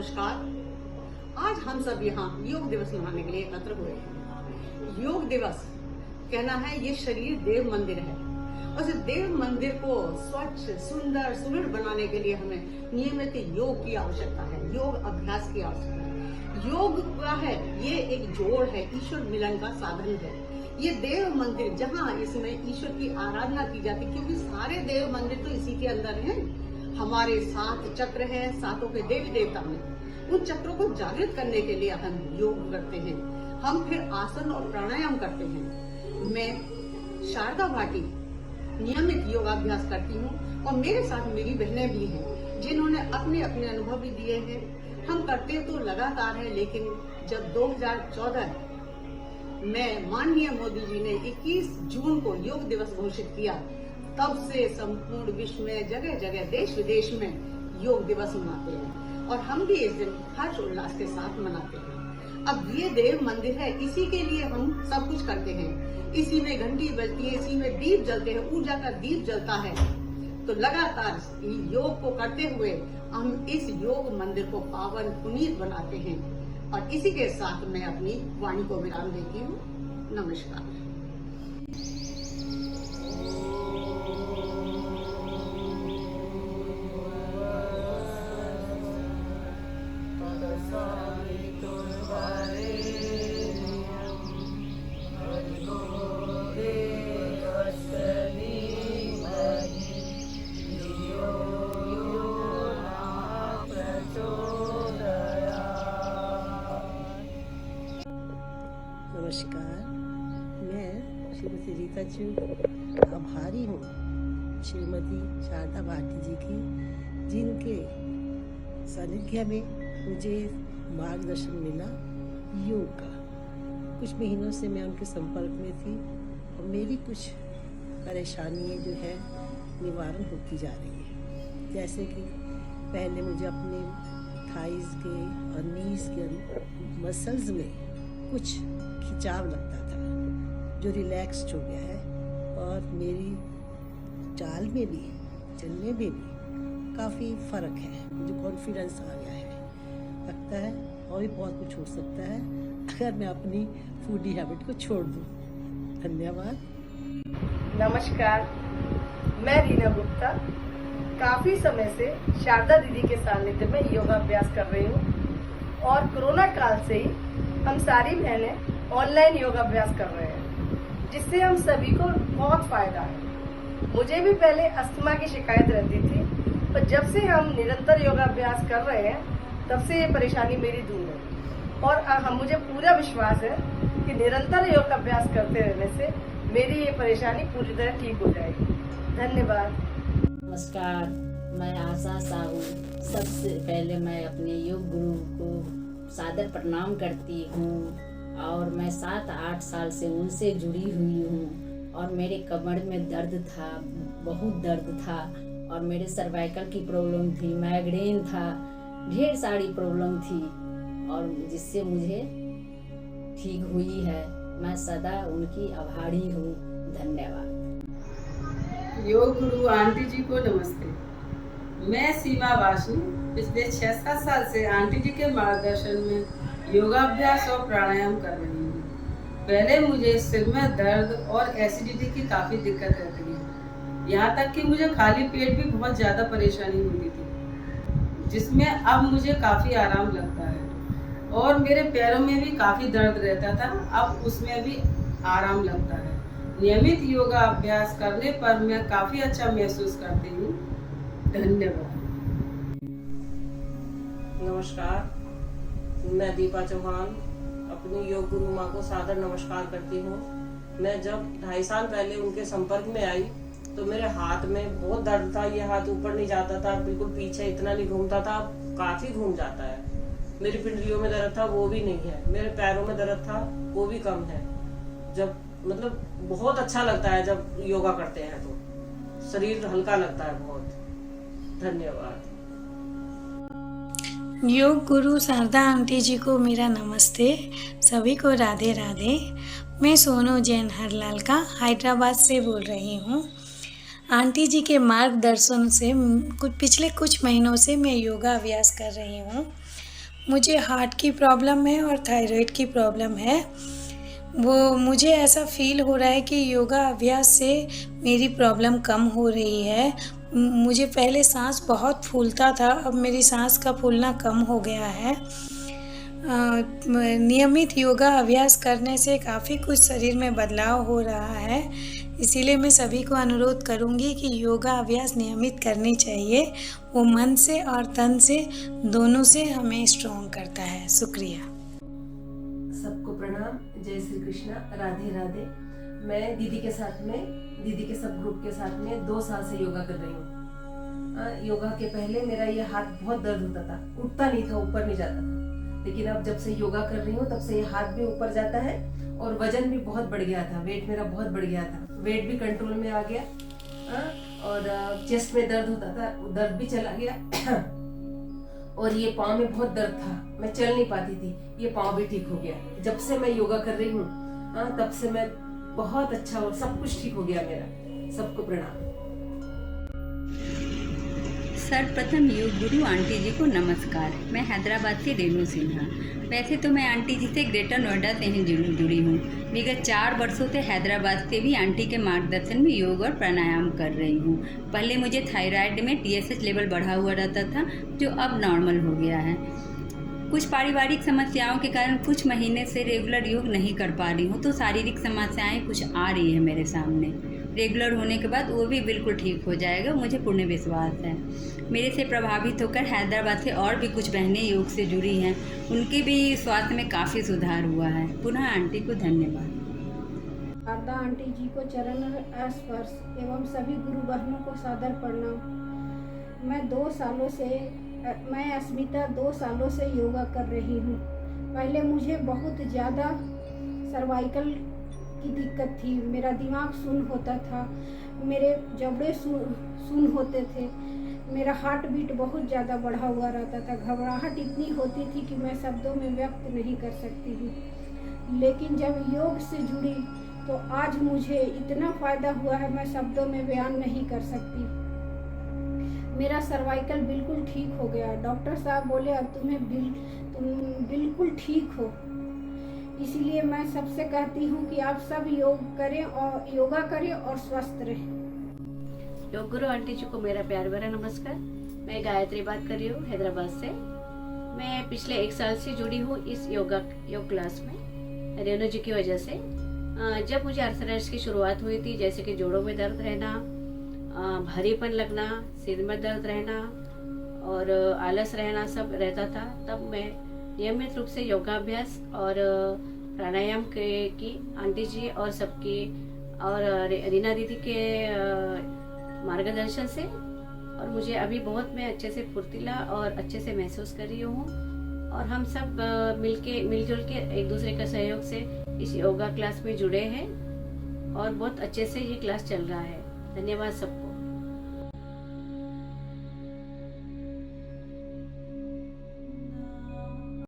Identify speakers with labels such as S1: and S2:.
S1: नमस्कार। आज हम सब यहाँ योग दिवस मनाने के लिए एकत्र हुए हैं। योग दिवस कहना है ये शरीर देव मंदिर है और इस देव मंदिर को स्वच्छ सुंदर सुदृढ़ बनाने के लिए हमें नियमित योग की आवश्यकता है, योग अभ्यास की आवश्यकता है। योग क्या है? ये एक जोड़ है, ईश्वर मिलन का साधन है। ये देव मंदिर जहाँ इसमें ईश्वर की आराधना की जाती है, क्योंकि सारे देव मंदिर तो इसी के अंदर हैं। हमारे 7 चक्र हैं, 7 के देवी देवता हैं। उन चक्रों को जागृत करने के लिए हम योग करते हैं। हम फिर आसन और प्राणायाम करते हैं। मैं शारदा भाटी नियमित योगाभ्यास करती हूँ और मेरे साथ मेरी बहनें भी हैं जिन्होंने अपने अपने अनुभव भी दिए हैं। हम करते तो लगातार है, लेकिन जब 2014 में माननीय मोदी जी ने 21 जून को योग दिवस घोषित किया, तब से संपूर्ण विश्व में जगह जगह देश विदेश में योग दिवस मनाते हैं और हम भी इस दिन हर्ष उल्लास के साथ मनाते हैं। अब ये देव मंदिर है, इसी के लिए हम सब कुछ करते हैं। इसी में घंटी बजती है, इसी में दीप जलते हैं, ऊर्जा का दीप जलता है। तो लगातार योग को करते हुए हम इस योग मंदिर को पावन पुनीत बनाते हैं और इसी के साथ मैं अपनी वाणी को विराम देती हूँ। नमस्कार।
S2: नमस्कार, मैं श्रीमती रीता जी आभारी हूँ श्रीमती शारदा भाटी जी की, जिनके सानिध्य में मुझे मार्गदर्शन मिला योग का। कुछ महीनों से मैं उनके संपर्क में थी और मेरी कुछ परेशानियाँ जो है निवारण होती जा रही है। जैसे कि पहले मुझे अपने थाइज़ के और नीज के मसल्स में कुछ खिंचाव लगता था, जो रिलैक्स्ड हो गया है और मेरी चाल में भी चलने में भी काफ़ी फ़र्क है। मुझे कॉन्फिडेंस आ गया है। लगता है और भी बहुत कुछ हो सकता है अगर मैं अपनी फूडी हैबिट को छोड़ दूँ। धन्यवाद।
S3: नमस्कार, मैं रीना गुप्ता काफ़ी समय से शारदा दीदी के सानिध्य में योगाभ्यास कर रही हूँ और कोरोना काल से ही हम सारी बहनें ऑनलाइन योगाभ्यास कर रहे हैं, जिससे हम सभी को बहुत फायदा है। मुझे भी पहले अस्थमा की शिकायत रहती थी, पर जब से हम निरंतर योगाभ्यास कर रहे हैं तब से ये परेशानी मेरी दूर है और हम मुझे पूरा विश्वास है कि निरंतर योगाभ्यास करते रहने से मेरी ये परेशानी पूरी तरह ठीक हो जाएगी। धन्यवाद।
S4: नमस्कार, मैं आशा साहू। सबसे पहले मैं अपने योग गुरु को सादर प्रणाम करती हूँ और मैं 7-8 साल से उनसे जुड़ी हुई हूँ और मेरे कमर में दर्द था, बहुत दर्द था और मेरे सर्वाइकल की प्रॉब्लम थी, माइग्रेन था, ढेर सारी प्रॉब्लम थी और जिससे मुझे ठीक हुई है। मैं सदा उनकी आभारी हूँ। धन्यवाद।
S5: योग गुरु आंटी जी को नमस्ते। मैं सीमा वासु पिछले 6-7 साल से आंटी जी के मार्गदर्शन में योगाभ्यास और प्राणायाम कर रही हूँ। पहले मुझे सिर में दर्द और एसिडिटी की काफ़ी दिक्कत रहती है, यहाँ तक कि मुझे खाली पेट भी बहुत ज़्यादा परेशानी होती थी, जिसमें अब मुझे काफ़ी आराम लगता है और मेरे पैरों में भी काफ़ी दर्द रहता था, अब उसमें भी आराम लगता है। नियमित योगा अभ्यास करने पर मैं काफ़ी अच्छा महसूस करती हूँ। धन्यवाद।
S6: नमस्कार, मैं दीपा चौहान अपनी योग गुरु माँ को सादर नमस्कार करती हूँ। मैं जब 2.5 साल पहले उनके संपर्क में आई तो मेरे हाथ में बहुत दर्द था। ये हाथ ऊपर नहीं जाता था, बिल्कुल पीछे इतना नहीं घूमता था, काफी घूम जाता है। मेरी पिंडलियों में दर्द था, वो भी नहीं है। मेरे पैरों में दर्द था, वो भी कम है। जब मतलब बहुत अच्छा लगता है जब योगा करते हैं तो शरीर हल्का लगता है बहुत। धन्यवाद।
S7: योग गुरु शारदा आंटी जी को मेरा नमस्ते। सभी को राधे राधे। मैं सोनू जैन हरलाल का हैदराबाद से बोल रही हूँ। आंटी जी के मार्गदर्शन से पिछले कुछ महीनों से मैं योगा अभ्यास कर रही हूँ मुझे हार्ट की प्रॉब्लम है और थायराइड की प्रॉब्लम है। वो मुझे ऐसा फ़ील हो रहा है कि योगा अभ्यास से मेरी प्रॉब्लम कम हो रही है। मुझे पहले साँस बहुत फूलता था, अब मेरी साँस का फूलना कम हो गया है। नियमित योगा अभ्यास करने से काफ़ी कुछ शरीर में बदलाव हो रहा है। इसीलिए मैं सभी को अनुरोध करूँगी कि योगा अभ्यास नियमित करनी चाहिए। वो मन से और तन से दोनों से हमें स्ट्रॉन्ग करता है। शुक्रिया।
S3: सबको प्रणाम, जय श्री कृष्णा, राधे राधे। मैं दीदी के साथ में, दीदी के सब ग्रुप के साथ में 2 साल से योगा कर रही हूँ। योगा के पहले मेरा ये हाथ बहुत दर्द होता था, उठता नहीं था, ऊपर नहीं जाता था। लेकिन अब जब से योगा कर रही हूँ तब से ये हाथ भी ऊपर जाता है और वजन भी बहुत बढ़ गया था, वेट मेरा बहुत बढ़ गया था, वेट भी कंट्रोल में आ गया। और चेस्ट में दर्द होता था, दर्द भी चला गया। और ये पाँव में बहुत दर्द था, मैं चल नहीं पाती थी, ये पाँव भी ठीक हो गया। जब से मैं योगा कर रही हूँ तब से मैं बहुत अच्छा और सब कुछ ठीक हो गया मेरा। सबको प्रणाम।
S8: सर्वप्रथम योग गुरु आंटी जी को नमस्कार। मैं हैदराबाद से रेणु सिन्हा। वैसे तो मैं आंटी जी से ग्रेटर नोएडा से ही जुड़ी हूँ। विगत 4 वर्षों से हैदराबाद से भी आंटी के मार्गदर्शन में योग और प्राणायाम कर रही हूँ। पहले मुझे थायराइड में TSH लेवल बढ़ा हुआ रहता था, जो अब नॉर्मल हो गया है। कुछ पारिवारिक समस्याओं के कारण कुछ महीने से रेगुलर योग नहीं कर पा रही हूँ, तो शारीरिक समस्याएं कुछ आ रही है मेरे सामने। रेगुलर होने के बाद वो भी बिल्कुल ठीक हो जाएगा, मुझे पूर्ण विश्वास है। मेरे से प्रभावित होकर हैदराबाद से और भी कुछ बहनें योग से जुड़ी हैं, उनके भी स्वास्थ्य में काफ़ी सुधार हुआ है। पुनः आंटी को धन्यवाद।
S9: शारदा आंटी जी को चरण स्पर्श एवं सभी गुरु बहनों को सादर प्रणाम। मैं अस्मिता 2 सालों से योगा कर रही हूँ। पहले मुझे बहुत ज़्यादा सर्वाइकल की दिक्कत थी, मेरा दिमाग सुन्न होता था, मेरे जबड़े सुन्न होते थे, मेरा हार्ट बीट बहुत ज़्यादा बढ़ा हुआ रहता था, घबराहट इतनी होती थी कि मैं शब्दों में व्यक्त नहीं कर सकती हूँ। लेकिन जब योग से जुड़ी तो आज मुझे इतना फ़ायदा हुआ है, मैं शब्दों में बयान नहीं कर सकती। मेरा सर्वाइकल बिल्कुल ठीक हो गया। डॉक्टर साहब बोले अब तुम बिल्कुल ठीक हो। इसीलिए मैं सबसे कहती हूँ कि आप सब योगा करें और स्वस्थ रहें।
S10: योग गुरु आंटी जी को मेरा प्यार भरा नमस्कार। मैं गायत्री बात कर रही हूँ हैदराबाद से। मैं पिछले 1 साल से जुड़ी हूँ इस योग क्लास में रेणु जी की वजह से। जब मुझे अर्थराइटिस की शुरुआत हुई थी, जैसे कि जोड़ों में दर्द रहना, भारीपन लगना, सिर में दर्द रहना और आलस रहना सब रहता था, तब मैं नियमित रूप से योगाभ्यास और प्राणायाम की आंटी जी और सबकी और रीना दीदी के मार्गदर्शन से, और मुझे अभी बहुत मैं अच्छे से फुर्तीला और अच्छे से महसूस कर रही हूँ। और हम सब मिलजुल के एक दूसरे के सहयोग से इस योगा क्लास में जुड़े हैं और बहुत अच्छे से ये क्लास चल रहा है। धन्यवाद सबको।